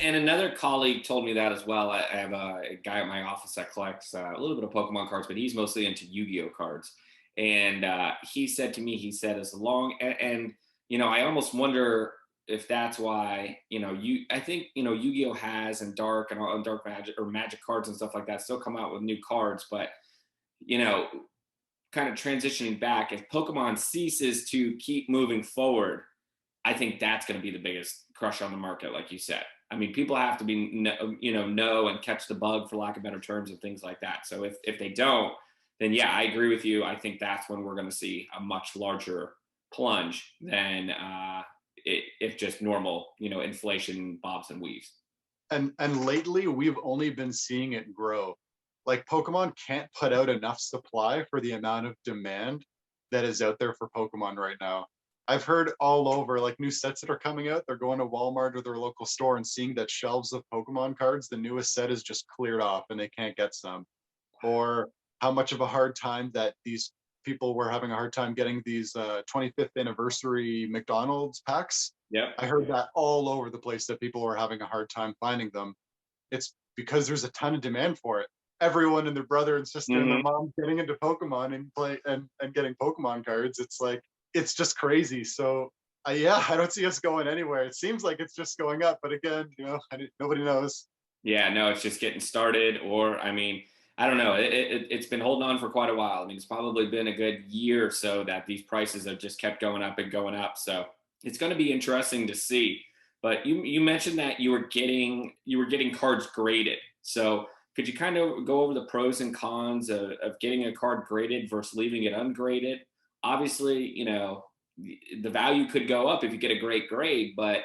and another colleague told me that as well. I have a guy at my office that collects a little bit of Pokemon cards, but he's mostly into Yu-Gi-Oh cards. And he said to me, he said, as long and I almost wonder if that's why I think Yu-Gi-Oh has and Dark and all Dark Magic or Magic cards and stuff like that still come out with new cards, but you know kind of transitioning back, if Pokemon ceases to keep moving forward, I think that's going to be the biggest crush on the market, like you said. I mean, people have to be, know and catch the bug, for lack of better terms, and things like that. So if they don't, then yeah, I agree with you. I think that's when we're going to see a much larger plunge than if just normal, inflation bobs and weaves. And lately we've only been seeing it grow. Like Pokemon can't put out enough supply for the amount of demand that is out there for Pokemon right now. I've heard all over, like, new sets that are coming out, they're going to Walmart or their local store and seeing that shelves of Pokemon cards, the newest set is just cleared off and they can't get some. Or how much of a hard time that these people were having a hard time getting these 25th anniversary McDonald's packs. Yep. I heard that all over the place, that people were having a hard time finding them. It's because there's a ton of demand for it. Everyone and their brother and sister and their mom getting into Pokemon and play and getting Pokemon cards. It's like, it's just crazy. So yeah, I don't see us going anywhere. It seems like it's just going up, but again, nobody knows. Yeah, no, it's just getting started. Or, I mean, I don't know. It's been holding on for quite a while. I mean, it's probably been a good year or so that these prices have just kept going up and going up. So it's going to be interesting to see. But you mentioned that you were getting cards graded. So could you kind of go over the pros and cons of getting a card graded versus leaving it ungraded? Obviously, the value could go up if you get a great grade, but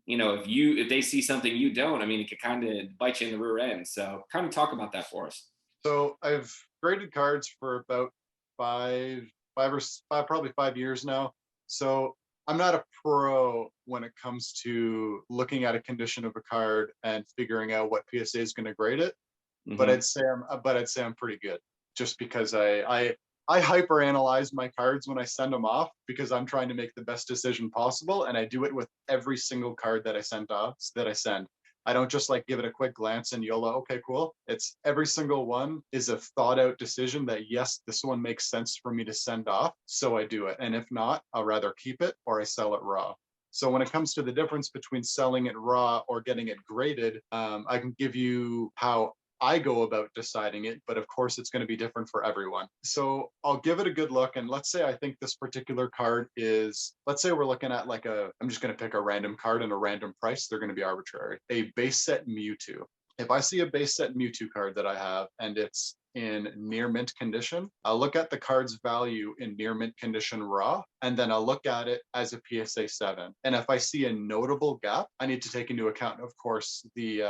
if they see something you don't, I mean, it could kind of bite you in the rear end. So kind of talk about that for us. So I've graded cards for about probably 5 years now. So I'm not a pro when it comes to looking at a condition of a card and figuring out what PSA is going to grade it. But I'd say I'm pretty good, just because I hyper analyze my cards when I send them off, because I'm trying to make the best decision possible, and I do it with every single card that I send. I don't just like give it a quick glance and YOLO, okay, cool. It's every single one is a thought out decision that, yes, this one makes sense for me to send off, so I do it. And if not, I'll rather keep it or I sell it raw. So when it comes to the difference between selling it raw or getting it graded, I can give you how I go about deciding it, but of course it's going to be different for everyone. So I'll give it a good look. And let's say I think this particular card let's say we're looking at I'm just going to pick a random card and a random price. They're going to be arbitrary. A base set Mewtwo. If I see a base set Mewtwo card that I have and it's in near mint condition, I'll look at the card's value in near mint condition raw, and then I'll look at it as a PSA 7. And if I see a notable gap, I need to take into account, of course, the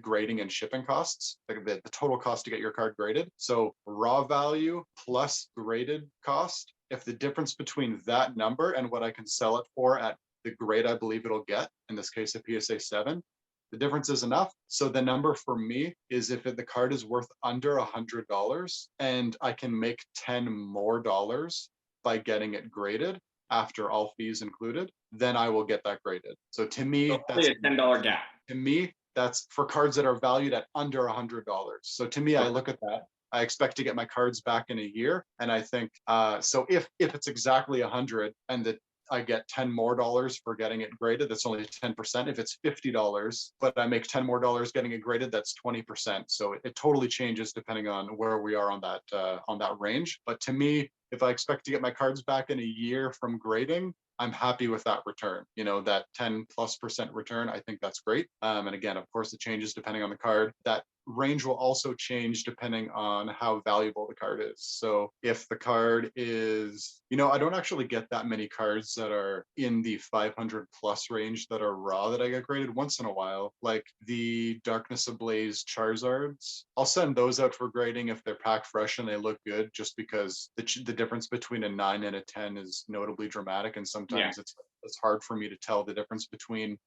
grading and shipping costs, the total cost to get your card graded. So raw value plus graded cost, if the difference between that number and what I can sell it for at the grade I believe it'll get, in this case a PSA 7, the difference is enough. So the number for me is, if the card is worth under $100 and I can make $10 more by getting it graded after all fees included, then I will get that graded. So to me, so that's a $10 gap. To me, that's for cards that are valued at under $100. So to me, I look at that. I expect to get my cards back in a year, and I think so. If it's exactly 100 and I get $10 more for getting it graded, that's only 10%. If it's $50, but I make $10 more getting it graded, that's 20%. So it totally changes depending on where we are on that range. But to me, if I expect to get my cards back in a year from grading, I'm happy with that return. That 10+% return, I think that's great. And again, of course, it changes depending on the card. That range will also change depending on how valuable the card is. So if the card is, I don't actually get that many cards that are in the 500 plus range that are raw that I get graded. Once in a while, like the Darkness Ablaze Charizards, I'll send those out for grading if they're pack fresh and they look good, just because the difference between a 9 and a 10 is notably dramatic, and sometimes it's hard for me to tell the difference between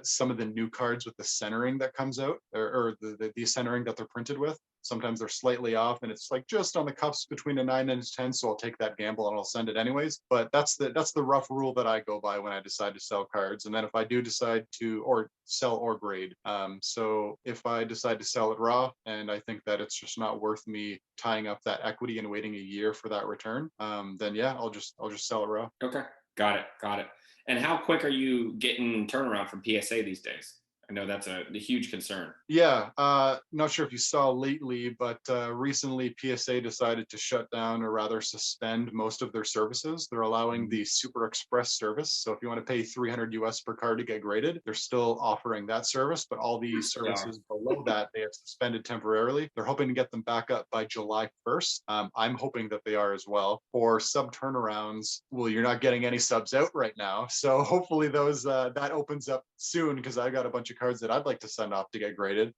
some of the new cards with the centering that comes out, or the centering that they're printed with. Sometimes they're slightly off and it's like just on the cusp between a 9 and a 10. So I'll take that gamble and I'll send it anyways. But that's the rough rule that I go by when I decide to sell cards. And then if I do decide to or sell or grade, so if I decide to sell it raw and I think that it's just not worth me tying up that equity and waiting a year for that return, then yeah, I'll just sell it raw. Okay. Got it. Got it. And how quick are you getting turnaround from PSA these days? I know that's a huge concern. Yeah, not sure if you saw lately, but recently PSA decided to shut down or rather suspend most of their services. They're allowing the Super Express service. So if you want to pay 300 US per card to get graded, they're still offering that service, but all the services below that they have suspended temporarily. They're hoping to get them back up by July 1st. I'm hoping that they are as well. For sub turnarounds, well, you're not getting any subs out right now. So hopefully those that opens up soon, because I got a bunch of cards that I'd like to send off to get graded.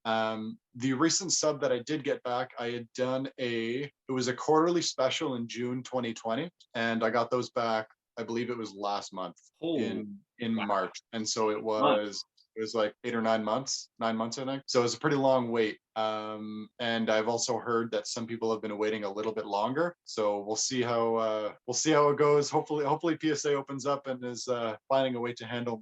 The recent sub that I did get back, I had done it was a quarterly special in June 2020, and I got those back, I believe it was last month in Wow. March. And so it was like 8 or 9 months, 9 months, I think. So it was a pretty long wait. And I've also heard that some people have been waiting a little bit longer. So we'll see how it goes. Hopefully PSA opens up and is finding a way to handle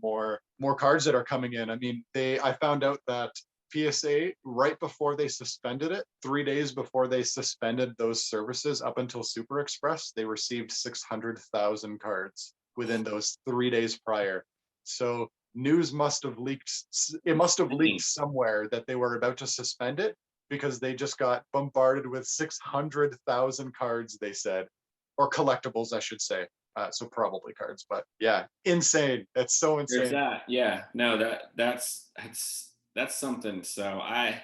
more cards that are coming in. I mean, I found out that PSA, right before they suspended it, 3 days before they suspended those services up until Super Express, they received 600,000 cards within those 3 days prior. So news must have leaked. It must have leaked somewhere that they were about to suspend it, because they just got bombarded with 600,000 cards, they said, or collectibles, I should say. So probably cards, but yeah, insane. That's so insane. There's that. Yeah. No, that's something. So I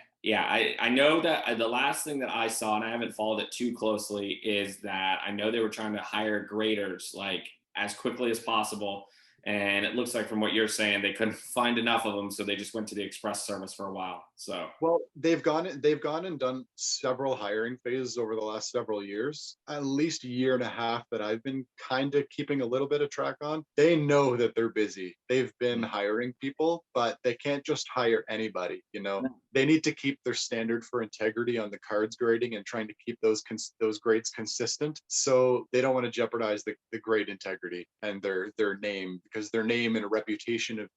know that the last thing that I saw, and I haven't followed it too closely, is that I know they were trying to hire graders like as quickly as possible. And it looks like from what you're saying, they couldn't find enough of them, so they just went to the express service for a while. So well, they've gone and done several hiring phases over the last several years, at least a year and a half that I've been kind of keeping a little bit of track on. They know that they're busy. They've been hiring people, but they can't just hire anybody. They need to keep their standard for integrity on the cards grading and trying to keep those grades consistent. So they don't want to jeopardize the grade integrity and their name, because their name and reputation of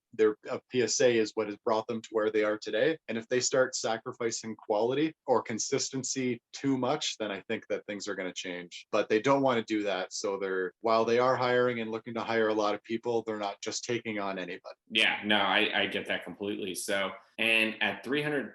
PSA is what has brought them to where they are today. And if they start sacrificing quality or consistency too much, then I think that things are going to change. But they don't want to do that. So while they are hiring and looking to hire a lot of people, they're not just taking on anybody. Yeah, no, I get that completely. So, and at $300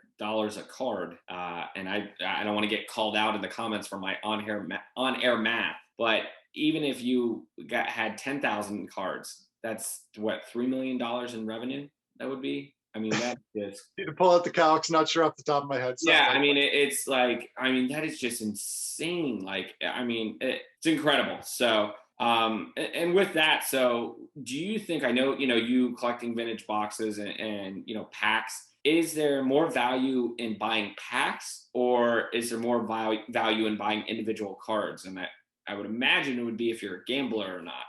a card, and I don't want to get called out in the comments for my on-air math, but even if you had 10,000 cards, that's what, $3 million in revenue that would be. I mean, that is need to pull out the calcs, not sure off the top of my head. Yeah, I mean, it's like, I mean, that is just insane. Like, I mean, it's incredible. So, and with that, so do you think, I know, you collecting vintage boxes and packs, is there more value in buying packs, or is there more value in buying individual cards? And I would imagine it would be if you're a gambler or not.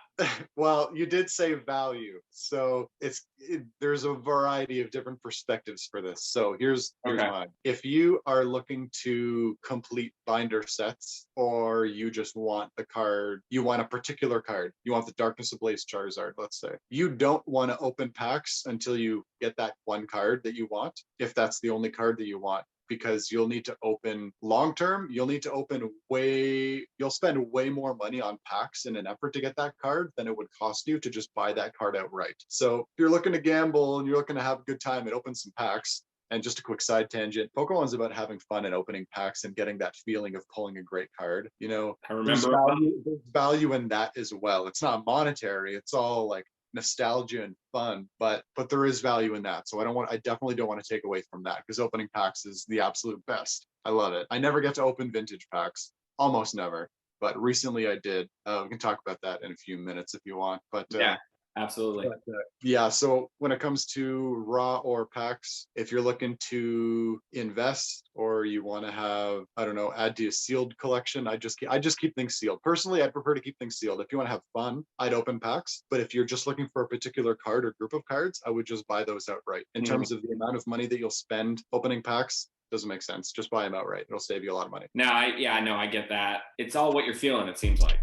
Well, you did say value, so there's a variety of different perspectives for this. So here's mine. If you are looking to complete binder sets, or you just want the card, you want a particular card, you want the Darkness Ablaze Charizard, let's say, you don't want to open packs until you get that one card that you want, if that's the only card that you want. Because you'll need to open long term, you'll spend way more money on packs in an effort to get that card than it would cost you to just buy that card outright. So if you're looking to gamble and you're looking to have a good time and open some packs, and just a quick side tangent, Pokemon's about having fun and opening packs and getting that feeling of pulling a great card. I remember there's value in that as well. It's not monetary, it's all like nostalgia and fun, but there is value in that. So I definitely don't want to take away from that, because opening packs is the absolute best. I love it. I never get to open vintage packs, almost never, but recently I did. We can talk about that in a few minutes if you want, but yeah. Absolutely. But, yeah, so when it comes to raw or packs, if you're looking to invest or you want to have, I don't know, add to a sealed collection, I just keep things sealed. Personally, I'd prefer to keep things sealed. If you want to have fun, I'd open packs. But if you're just looking for a particular card or group of cards, I would just buy those outright. In Mhm. terms of the amount of money that you'll spend opening packs, doesn't make sense. Just buy them outright. It'll save you a lot of money. No, I get that. It's all what you're feeling, it seems like.